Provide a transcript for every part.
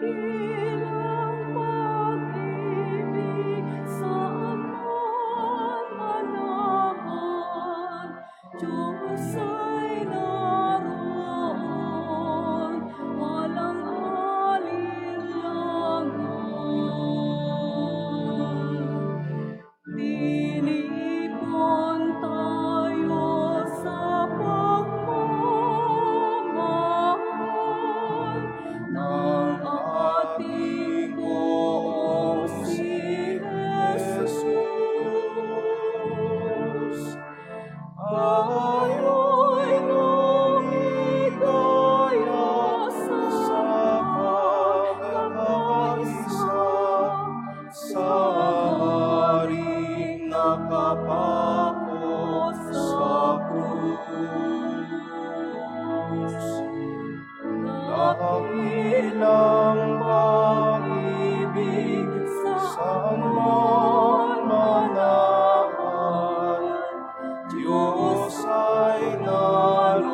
Dakilang pag-ibig sa aman manahan, Diyos ay naroon, walang alinlangan. Tinipon tayo sa pagmamahal ng ating buong si Jesus. Tayo'y lumigaya sa pagkakaisa sa haring nakapako sa krus. Dakilang pag-ibig sa manahan, Diyos ay naroon,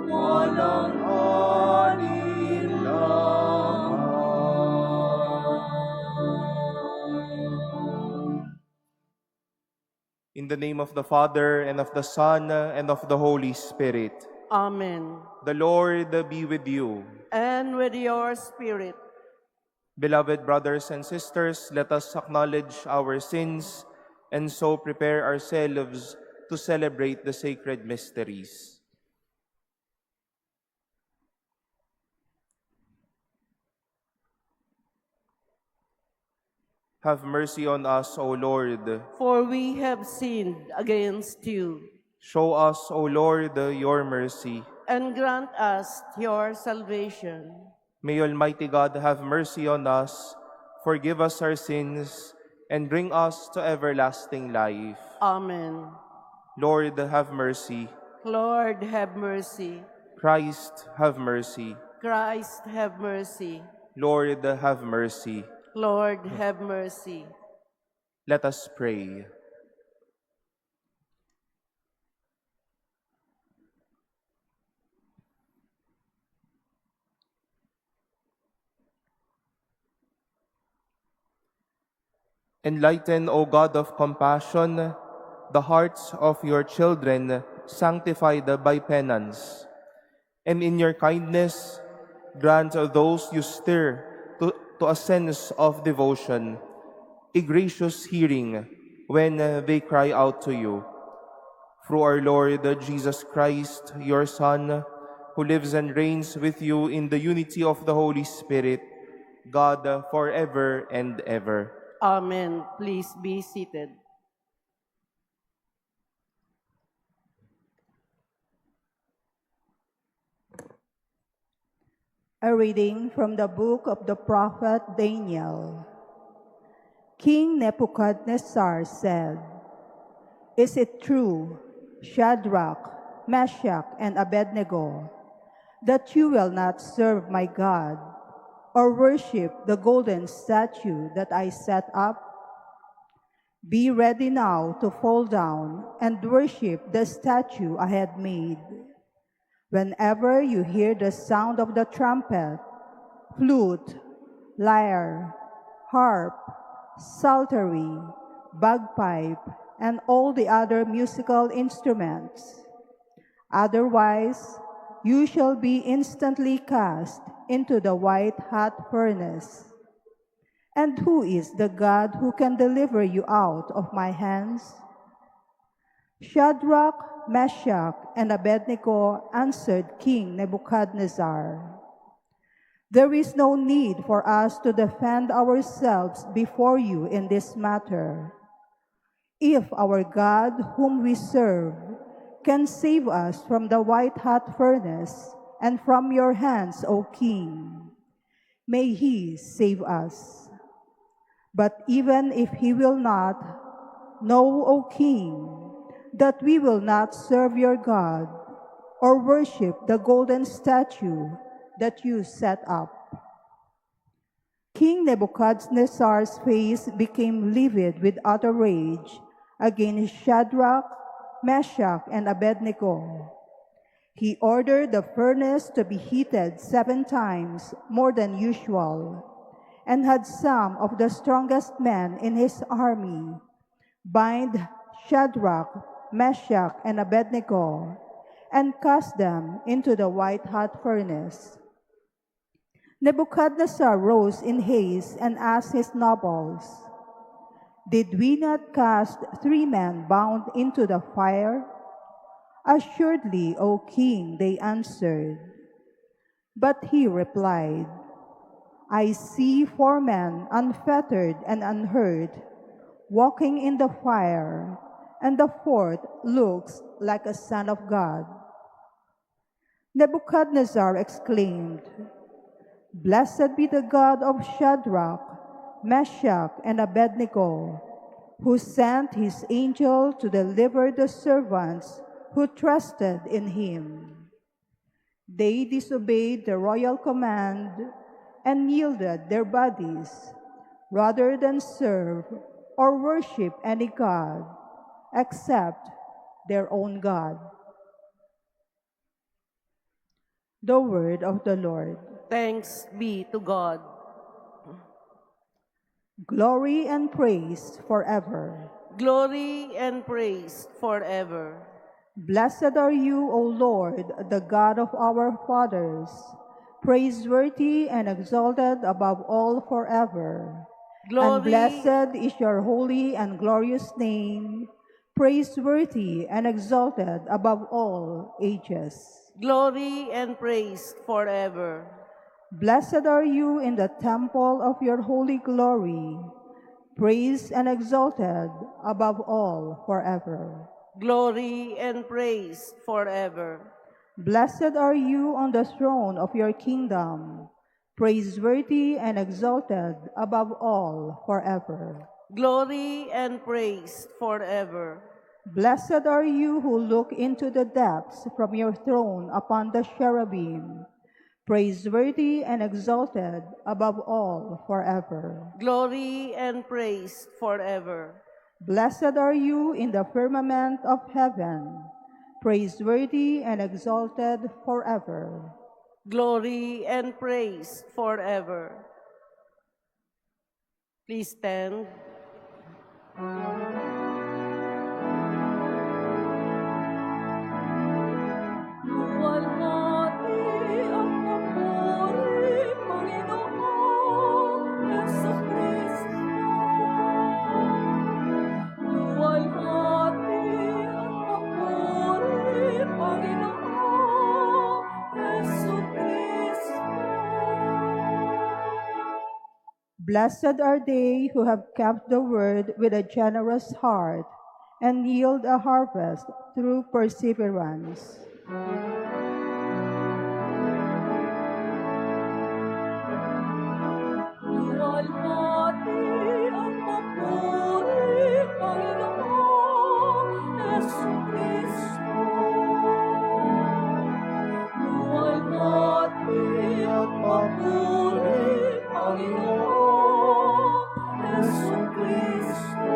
walang alinlangan. In the name of the Father, and of the Son, and of the Holy Spirit. Amen. The Lord be with you. And with your spirit. Beloved brothers and sisters, let us acknowledge our sins and so prepare ourselves to celebrate the sacred mysteries. Have mercy on us, O Lord. For we have sinned against you. Show us, O Lord, your mercy. And grant us your salvation. May Almighty God have mercy on us, forgive us our sins, and bring us to everlasting life. Amen. Lord, have mercy. Lord, have mercy. Christ, have mercy. Christ, have mercy. Lord, have mercy. Lord, have mercy. Let us pray. Enlighten, O God of compassion, the hearts of your children sanctified by penance, and in your kindness grant those you stir to a sense of devotion a gracious hearing when they cry out to you. Through our Lord Jesus Christ, your Son, who lives and reigns with you in the unity of the Holy Spirit, God forever and ever. Amen. Please be seated. A reading from the book of the prophet Daniel. King Nebuchadnezzar said, "Is it true, Shadrach, Meshach, and Abednego, that you will not serve my God or worship the golden statue that I set up? Be ready now to fall down and worship the statue I had made. Whenever you hear the sound of the trumpet, flute, lyre, harp, psaltery, bagpipe, and all the other musical instruments. Otherwise, you shall be instantly cast into the white hot furnace. And who is the God who can deliver you out of my hands?" Shadrach, Meshach, and Abednego answered King Nebuchadnezzar, "There is no need for us to defend ourselves before you in this matter. If our God, whom we serve, can save us from the white-hot furnace and from your hands, O king, may he save us. But even if he will not, know, O king, that we will not serve your God or worship the golden statue that you set up." King Nebuchadnezzar's face became livid with utter rage against Shadrach, Meshach, and Abednego. He ordered the furnace to be heated 7 times more than usual, and had some of the strongest men in his army bind Shadrach, Meshach, and Abednego, and cast them into the white-hot furnace. Nebuchadnezzar rose in haste and asked his nobles, "Did we not cast 3 men bound into the fire?" "Assuredly, O king," they answered. But he replied, "I see 4 men unfettered and unhurt, walking in the fire, and the 4th looks like a son of God." Nebuchadnezzar exclaimed, "Blessed be the God of Shadrach, Meshach, and Abednego, who sent his angel to deliver the servants who trusted in him." They disobeyed the royal command and yielded their bodies rather than serve or worship any god except their own God. The word of the Lord. Thanks be to God. Glory and praise forever. Glory and praise forever. Blessed are you, O Lord, the God of our fathers, praiseworthy and exalted above all forever. And Glory, blessed is your holy and glorious name, praiseworthy and exalted above all ages. glory and praise forever. Blessed are you in the temple of your holy glory, praised and exalted above all forever. Glory and praise forever. Blessed are you on the throne of your kingdom, praiseworthy and exalted above all forever. Glory and praise forever. Blessed are you who look into the depths from your throne upon the cherubim, praiseworthy and exalted above all forever. Glory and praise forever. Blessed are you in the firmament of heaven, praiseworthy and exalted forever. Glory and praise forever. Please stand. Luwalhati ang papuri, Panginoong Jesucristo. Luwalhati ang papuri, Panginoong Jesucristo. Blessed are they who have kept the word with a generous heart and yield a harvest through perseverance. Luwalhati ang papuri, Panginoong Jesucristo. Luwalhati ang papuri, Panginoong Jesucristo.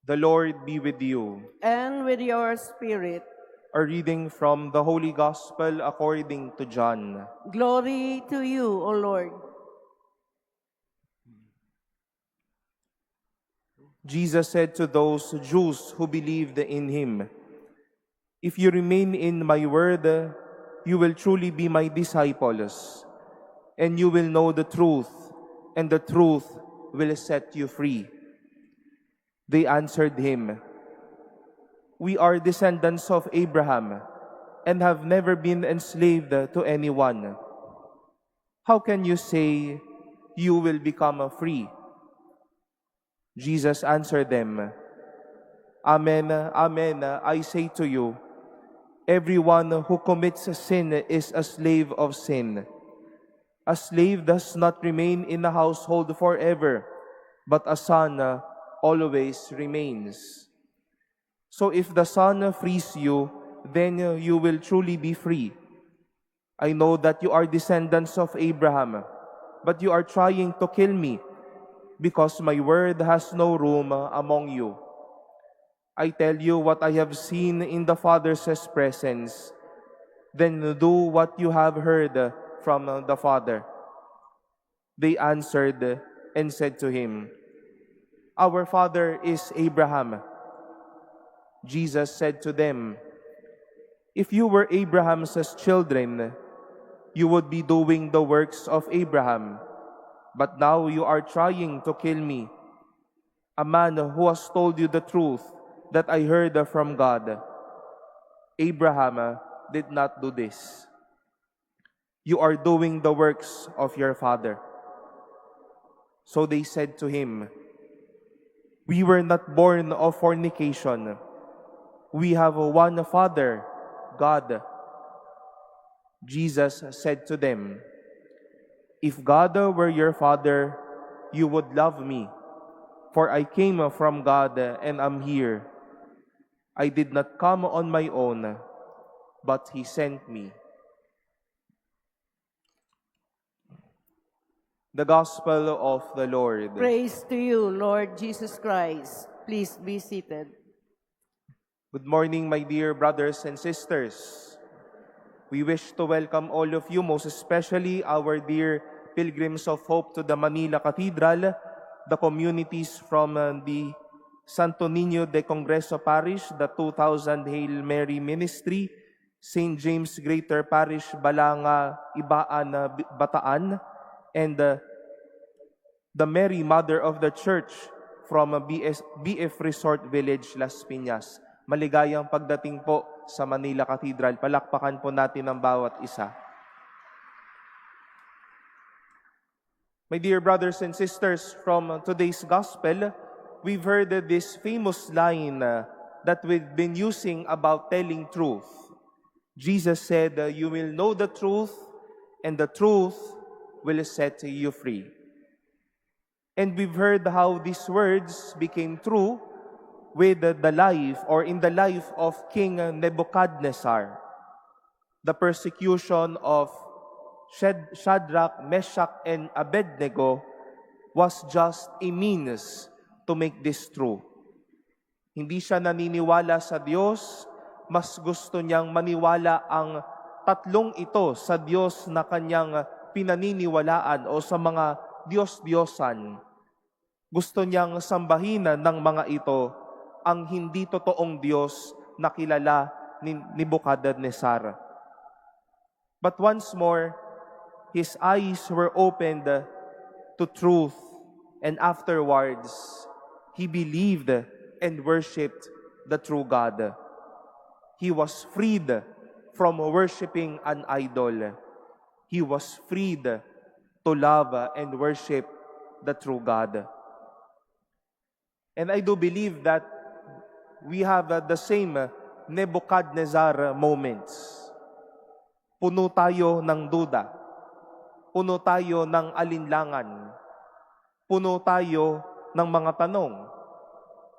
The Lord be with you. And with your spirit. A reading from the Holy Gospel according to John. Glory to you, O Lord. Jesus said to those Jews who believed in him, "If you remain in my word, you will truly be my disciples, and you will know the truth, and the truth will set you free." They answered him, "We are descendants of Abraham and have never been enslaved to anyone. How can you say you will become free?" Jesus answered them, "Amen, amen, I say to you, everyone who commits sin is a slave of sin. A slave does not remain in the household forever, but a son always remains. So if the Son frees you, then you will truly be free. I know that you are descendants of Abraham, but you are trying to kill me, because my word has no room among you. I tell you what I have seen in the Father's presence. Then do what you have heard from the Father. They answered and said to him, Our father is Abraham. Jesus said to them, If you were Abraham's children, you would be doing the works of Abraham. But now you are trying to kill me, a man who has told you the truth that I heard from God. Abraham did not do this. You are doing the works of your father. So they said to him, We were not born of fornication. We have one Father, God. Jesus said to them, If God were your Father, you would love me, for I came from God and am here. I did not come on my own, but He sent me. The Gospel of the Lord. Praise to you, Lord Jesus Christ. Please be seated. Good morning, my dear brothers and sisters. We wish to welcome all of you, most especially our dear pilgrims of hope to the Manila Cathedral, the communities from the Santo Niño de Congreso Parish, the 2000 Hail Mary Ministry, St. James Greater Parish, Balanga, Ibaan, Bataan, and the Mary Mother of the Church from BF Resort Village, Las Piñas. Maligayang pagdating po sa Manila Cathedral. Palakpakan po natin ang bawat isa. My dear brothers and sisters, from today's Gospel, we've heard this famous line that we've been using about telling truth. Jesus said, You will know the truth, and the truth will set you free. And we've heard how these words became true with the life or in the life of King Nebuchadnezzar. The persecution of Shadrach, Meshach, and Abednego was just a means to make this true. Hindi siya naniniwala sa Diyos, mas gusto niyang maniwala ang tatlong ito sa Diyos na kanyang pinaniniwalaan o sa mga Diyos-Diyosan. Gusto niyang sambahin ng mga ito ang hindi totoong Diyos na kilala ni Nebuchadnezzar. But once more, his eyes were opened to truth, and afterwards, he believed and worshipped the true God. He was freed from worshiping an idol. He was freed to love and worship the true God. And I do believe that we have the same Nebuchadnezzar moments. Puno tayo ng duda. Puno tayo ng alinlangan. Puno tayo ng mga tanong.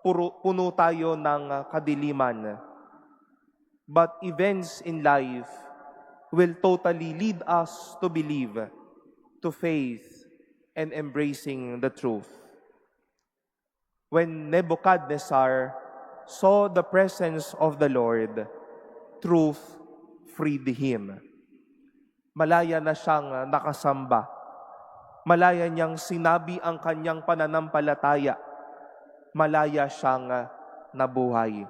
Puno tayo ng kadiliman. But events in life will totally lead us to believe, to faith, and embracing the truth. When Nebuchadnezzar saw the presence of the Lord, truth freed him. Malaya na siyang nakasamba. Malaya niyang sinabi ang kanyang pananampalataya. Malaya siyang nabuhay.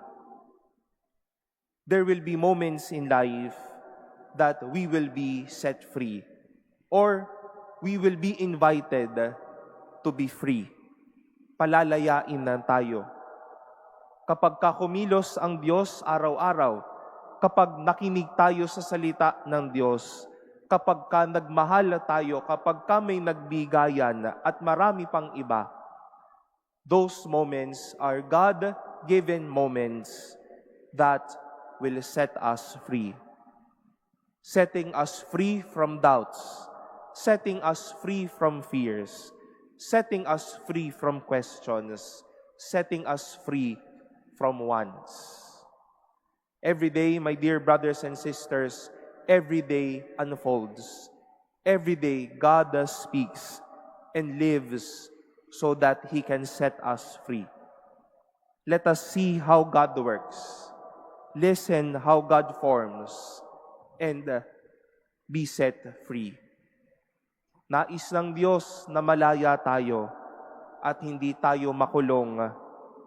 There will be moments in life that we will be set free, or we will be invited to be free. Palalayain na tayo. Kapag kumilos ang Diyos araw-araw, kapag nakinig tayo sa salita ng Diyos, kapag nagmahal tayo, kapag may nagbigayan at marami pang iba, those moments are God-given moments that will set us free. Setting us free from doubts, setting us free from fears, setting us free from questions, setting us free from wants. Every day, my dear brothers and sisters, every day unfolds. Every day, God speaks and lives so that He can set us free. Let us see how God works, listen how God forms, and be set free. Nais ng Diyos na malaya tayo at hindi tayo makulong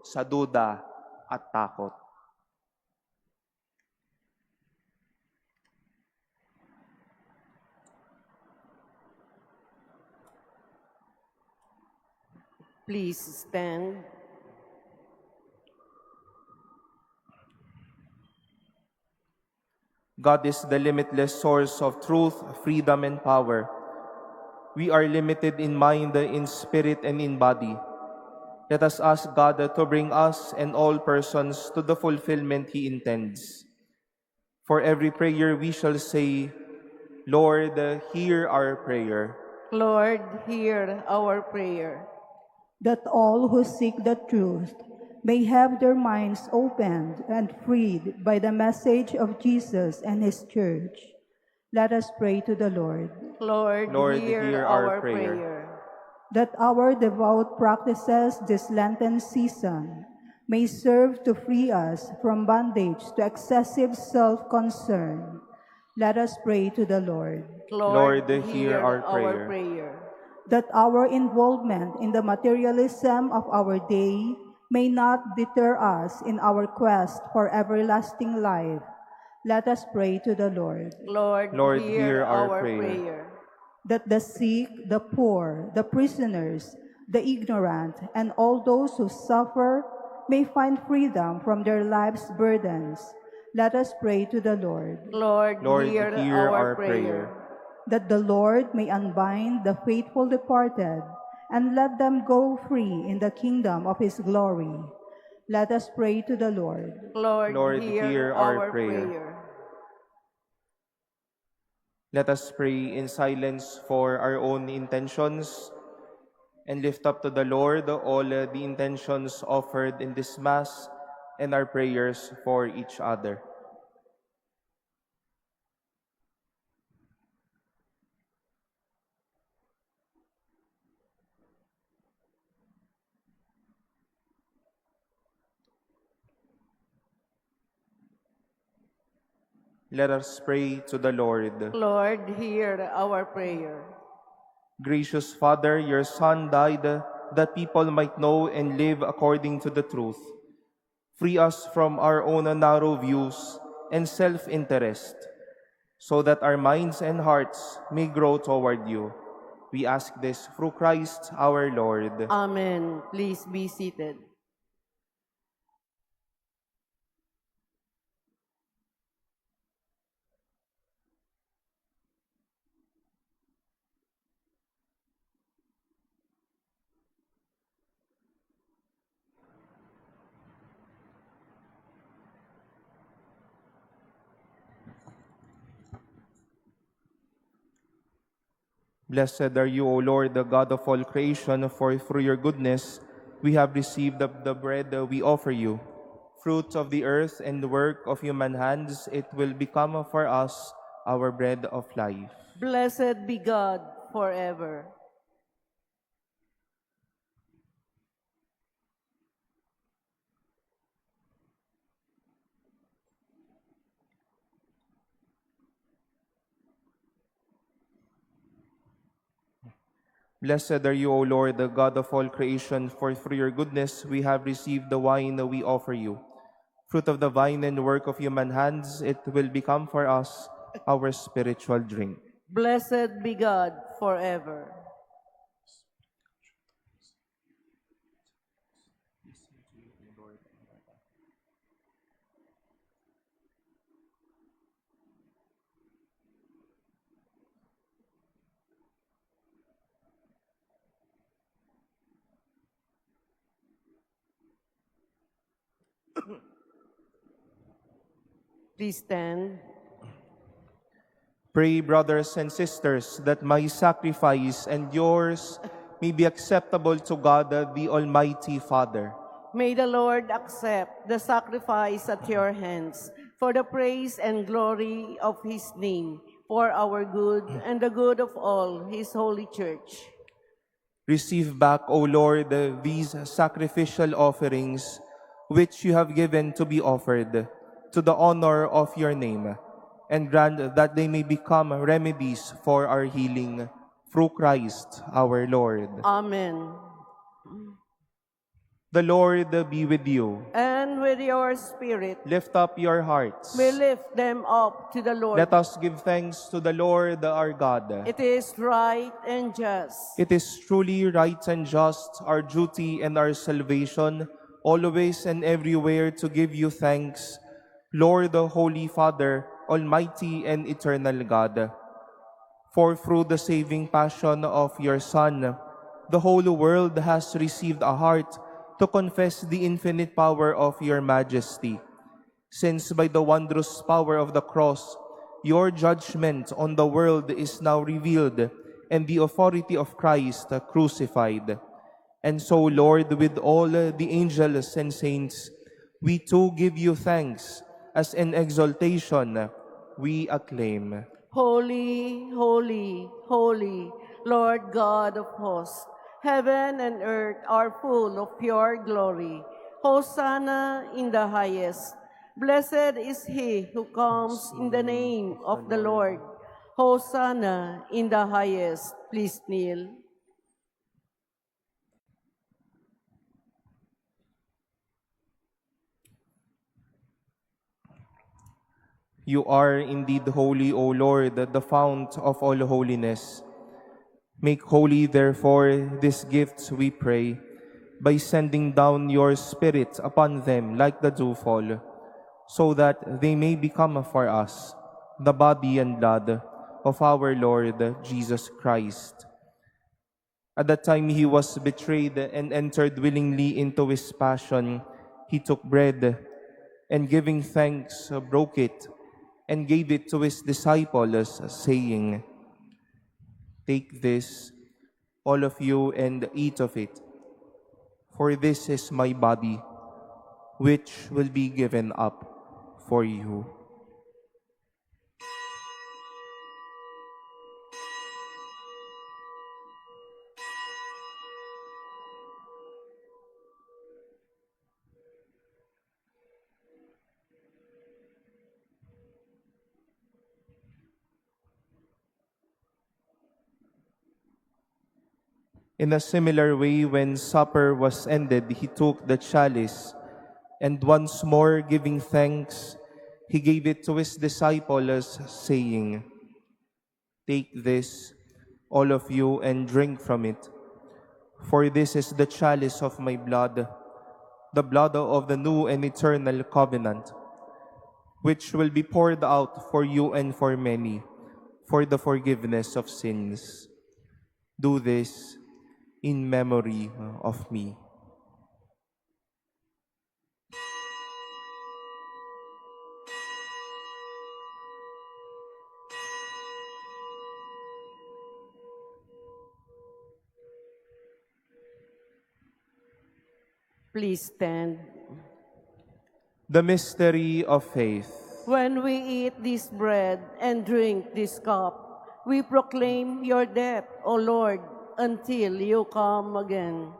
sa duda at takot. Please stand. God is the limitless source of truth, freedom, and power. We are limited in mind, in spirit, and in body. Let us ask God to bring us and all persons to the fulfillment He intends. For every prayer we shall say, Lord, hear our prayer. Lord, hear our prayer. That all who seek the truth may have their minds opened and freed by the message of Jesus and His church. Let us pray to the Lord. Lord, hear our prayer. That our devout practices this Lenten season may serve to free us from bondage to excessive self-concern. Let us pray to the Lord. Lord, hear our prayer. That our involvement in the materialism of our day may not deter us in our quest for everlasting life. Let us pray to the Lord. Lord, hear our prayer. That the sick, the poor, the prisoners, the ignorant, and all those who suffer may find freedom from their life's burdens. Let us pray to the Lord. Lord, hear our prayer. That the Lord may unbind the faithful departed and let them go free in the kingdom of His glory. Let us pray to the Lord. Lord, hear our prayer. Let us pray in silence for our own intentions and lift up to the Lord all the intentions offered in this Mass and our prayers for each other. Let us pray to the Lord. Lord, hear our prayer. Gracious Father, your Son died that people might know and live according to the truth. Free us from our own narrow views and self-interest, so that our minds and hearts may grow toward you. We ask this through Christ our Lord. Amen. Please be seated. Blessed are you, O Lord, the God of all creation, for through your goodness we have received the bread we offer you. Fruit of the earth and the work of human hands, it will become for us our bread of life. Blessed be God forever. Blessed are you, O Lord, the God of all creation, for through your goodness we have received the wine we offer you. Fruit of the vine and work of human hands, it will become for us our spiritual drink. Blessed be God forever. Please stand. Pray, brothers and sisters, that my sacrifice and yours may be acceptable to God, the Almighty Father. May the Lord accept the sacrifice at your hands for the praise and glory of His name, for our good and the good of all His holy church. Receive back, O Lord, these sacrificial offerings, which you have given to be offered, to the honor of your name, and grant that they may become remedies for our healing, through Christ our Lord. Amen. The Lord be with you. And with your spirit, Lift up your hearts. we lift them up to the Lord. Let us give thanks to the Lord our God. It is right and just. It is truly right and just, our duty and our salvation, always and everywhere to give you thanks, Lord, the Holy Father, Almighty and eternal God. For through the saving passion of your Son, the whole world has received a heart to confess the infinite power of your majesty. Since by the wondrous power of the cross, your judgment on the world is now revealed, and the authority of Christ crucified. And so, Lord, with all the angels and saints, we too give you thanks, as in exaltation we acclaim. Holy, holy, holy, Lord God of hosts, heaven and earth are full of pure glory. Hosanna in the highest. Blessed is he who comes in the name of the Lord. Hosanna in the highest. Please kneel. You are indeed holy, O Lord, the fount of all holiness. Make holy, therefore, these gifts, we pray, by sending down your Spirit upon them like the dewfall, so that they may become for us the body and blood of our Lord Jesus Christ. At the time he was betrayed and entered willingly into his passion, he took bread, and giving thanks, broke it, and gave it to his disciples, saying, "Take this, all of you, and eat of it, for this is my body, which will be given up for you." In a similar way, when supper was ended, he took the chalice, and once more giving thanks, he gave it to his disciples, saying, "Take this, all of you, and drink from it. For this is the chalice of my blood, the blood of the new and eternal covenant, which will be poured out for you and for many, for the forgiveness of sins. Do this in memory of me." Please stand. The mystery of faith. When we eat this bread and drink this cup, we proclaim your death, O Lord, until you come again.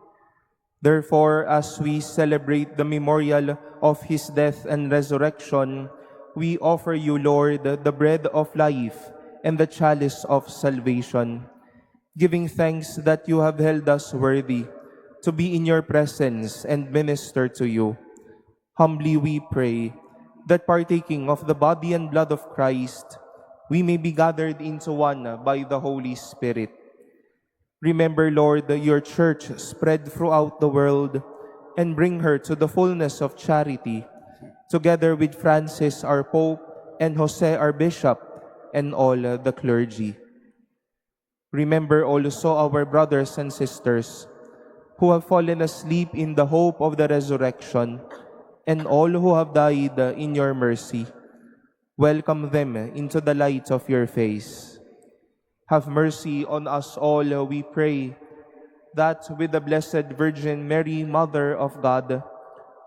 Therefore, as we celebrate the memorial of his death and resurrection, we offer you, Lord, the bread of life and the chalice of salvation, giving thanks that you have held us worthy to be in your presence and minister to you. Humbly we pray that partaking of the body and blood of Christ, we may be gathered into one by the Holy Spirit. Remember, Lord, your church spread throughout the world, and bring her to the fullness of charity, together with Francis our Pope and Jose our Bishop and all the clergy. Remember also our brothers and sisters who have fallen asleep in the hope of the resurrection, and all who have died in your mercy. Welcome them into the light of your face. Have mercy on us all, we pray, that with the Blessed Virgin Mary, Mother of God,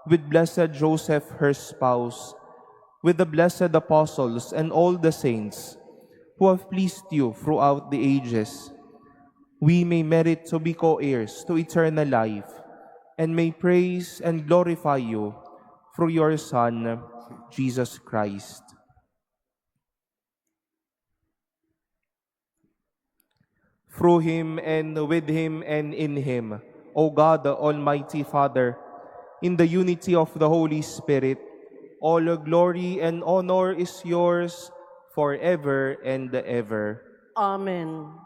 with Blessed Joseph, her spouse, with the blessed apostles and all the saints who have pleased you throughout the ages, we may merit to be co-heirs to eternal life, and may praise and glorify you through your Son, Jesus Christ. Through him and with him and in him, O God, the Almighty Father, in the unity of the Holy Spirit, all glory and honor is yours forever and ever. Amen.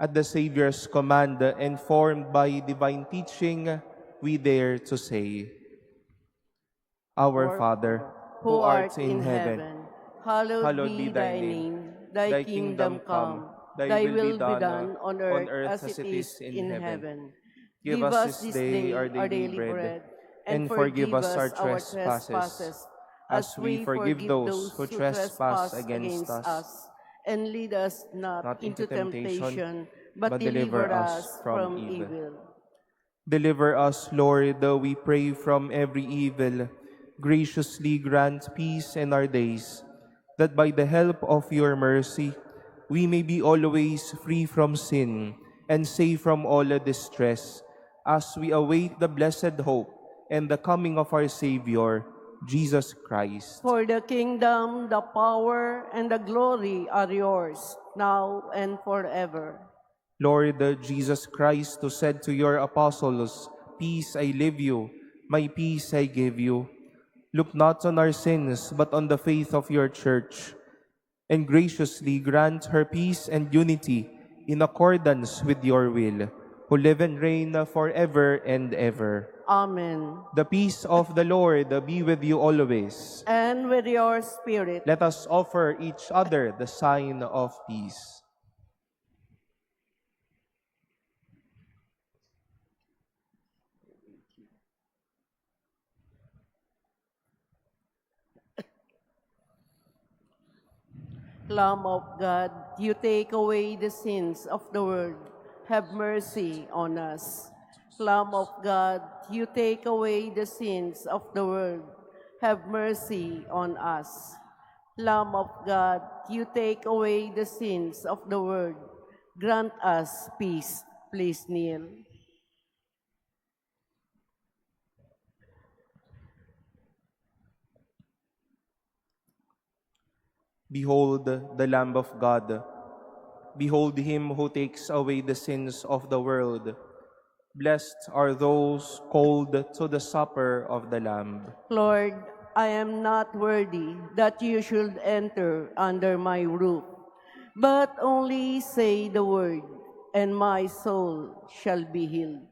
At the Savior's command, informed by divine teaching, we dare to say, Our Father, who art in heaven, hallowed hallowed be be thy thy name. name. Thy kingdom come. Thy will be done on earth as it is in heaven. Give Give us us this this day day our our daily daily bread, bread, and and forgive forgive us our us our trespasses, trespasses, as as we we forgive forgive those those who who trespass trespass against against us. us. And lead us not Not into into temptation, temptation, but but deliver deliver us us from from evil. evil. Deliver us, Lord, though we pray from every evil. Graciously grant peace in our days, that by the help of your mercy, we may be always free from sin and safe from all distress, as we await the blessed hope and the coming of our Savior, Jesus Christ. For the kingdom, the power, and the glory are yours, now and forever. Lord Jesus Christ, who said to your apostles, Peace I leave you, my peace I give you. Look not on our sins, but on the faith of your church, and graciously grant her peace and unity in accordance with your will, who live and reign forever and ever. Amen. The peace of the Lord be with you always. And with your spirit. Let us offer each other the sign of peace. Lamb of God, you take away the sins of the world. Have mercy on us. Lamb of God, you take away the sins of the world. Have mercy on us. Lamb of God, you take away the sins of the world. Grant us peace. Please kneel. Behold the Lamb of God. Behold him who takes away the sins of the world. Blessed are those called to the supper of the Lamb. Lord, I am not worthy that you should enter under my roof, but only say the word, and my soul shall be healed.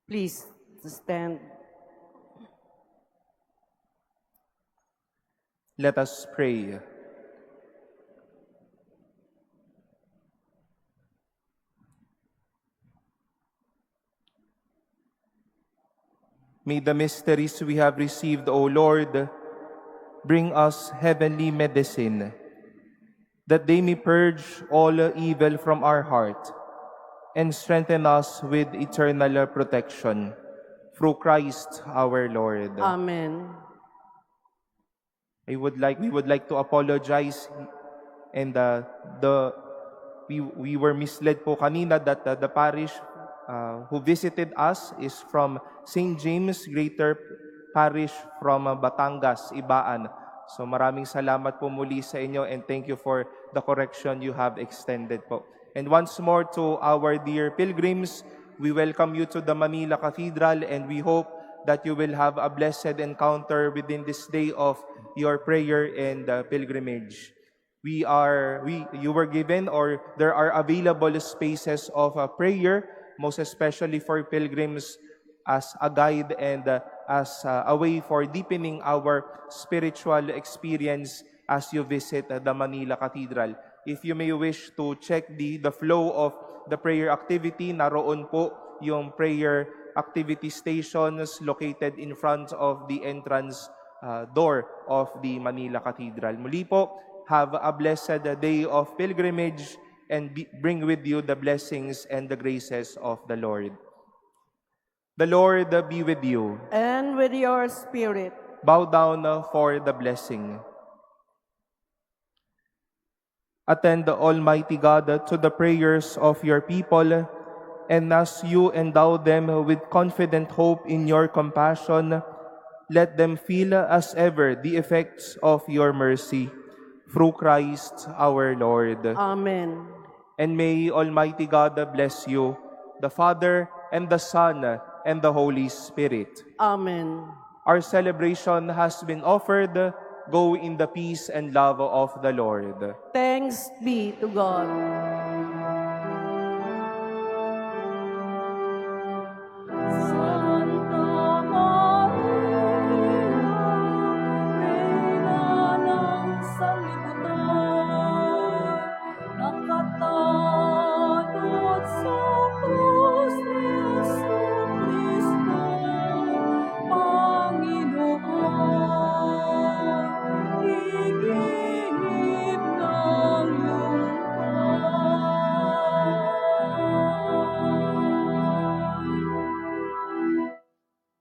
Please stand. Let us pray. May the mysteries we have received, O Lord, bring us heavenly medicine, that they may purge all evil from our heart and strengthen us with eternal protection. Through Christ our Lord. Amen. We would like to apologize, and we were misled po kanina that the parish who visited us is from St. James Greater Parish from Batangas, Ibaan. So maraming salamat po muli sa inyo, and thank you for the correction you have extended po. And once more to our dear pilgrims, we welcome you to the Manila Cathedral, and we hope that you will have a blessed encounter within this day of your prayer and pilgrimage. You were given, or there are available spaces of prayer, most especially for pilgrims, as a guide and as a way for deepening our spiritual experience as you visit the Manila Cathedral. If you may wish to check the flow of the prayer activity, naroon po yung prayer activity stations located in front of the entrance door of the Manila Cathedral. Muli po, have a blessed day of pilgrimage, and bring with you the blessings and the graces of the Lord. The Lord be with you. And with your spirit. Bow down for the blessing. Attend, Almighty God, to the prayers of your people, and as you endow them with confident hope in your compassion, let them feel as ever the effects of your mercy. Through Christ our Lord. Amen. And may Almighty God bless you, the Father, and the Son, and the Holy Spirit. Amen. Our celebration has been offered. Go in the peace and love of the Lord. Thanks be to God.